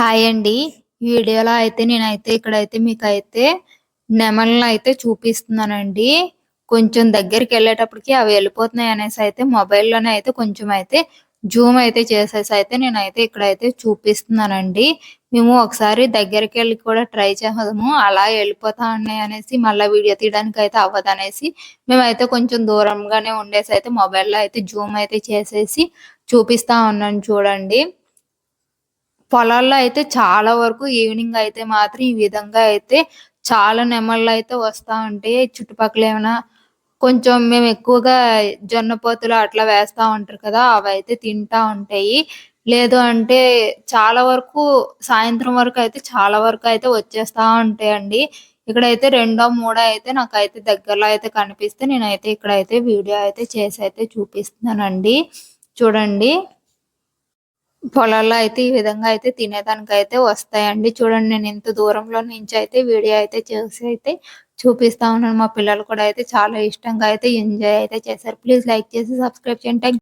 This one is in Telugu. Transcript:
హాయ్ అండి. ఈ వీడియోలో అయితే నేనైతే ఇక్కడైతే మీకైతే నెమలినైతే చూపిస్తున్నానండి. కొంచెం దగ్గరికెళ్ళేటప్పటికి అవి వెళ్ళిపోతున్నాయి అనేసి అయితే మొబైల్‌లోనే అయితే కొంచెం అయితే జూమ్ అయితే చేసేసి అయితే నేనైతే ఇక్కడైతే చూపిస్తున్నానండి. మేము ఒకసారి దగ్గరికెళ్ళి కూడా ట్రై చేసాము. అలా వెళ్ళిపోతా ఉన్నాయి అనేసి మళ్ళా వీడియో తీయడానికైతే అవ్వదనేసి మేమైతే కొంచెం దూరంగానే ఉండేసి అయితే మొబైల్‌లో అయితే జూమ్ అయితే చేసేసి చూపిస్తా ఉన్నాను చూడండి. పొలాల్లో అయితే చాలా వరకు ఈవినింగ్ అయితే మాత్రం ఈ విధంగా అయితే చాలా నెమళ్ళైతే వస్తా ఉంటాయి. చుట్టుపక్కల ఏమైనా కొంచెం మేము ఎక్కువగా జొన్న పొత్తులు అట్లా వేస్తా ఉంటారు కదా! అవైతే తింటా ఉంటాయి. లేదు అంటే చాలా వరకు సాయంత్రం వరకైతే చాలా వరకైతే వచ్చేస్తా ఉంటాయండి. ఇక్కడైతే రెండో, మూడో అయితే నాకైతే దగ్గరలో అయితే కనిపిస్తే నేనైతే ఇక్కడైతే వీడియో అయితే చేసైతే చూపిస్తున్నానండి. చూడండి. పొలాల్లో అయితే ఈ విధంగా అయితే తినేదానికైతే వస్తాయండి. చూడండి నేను ఇంత దూరంలో నుంచి అయితే వీడియో అయితే చేసి అయితే చూపిస్తా ఉన్నాను. మా పిల్లలు కూడా అయితే చాలా ఇష్టంగా అయితే ఎంజాయ్ అయితే చేశారు. ప్లీజ్ లైక్ చేసి సబ్స్క్రైబ్ చేయండి. థాంక్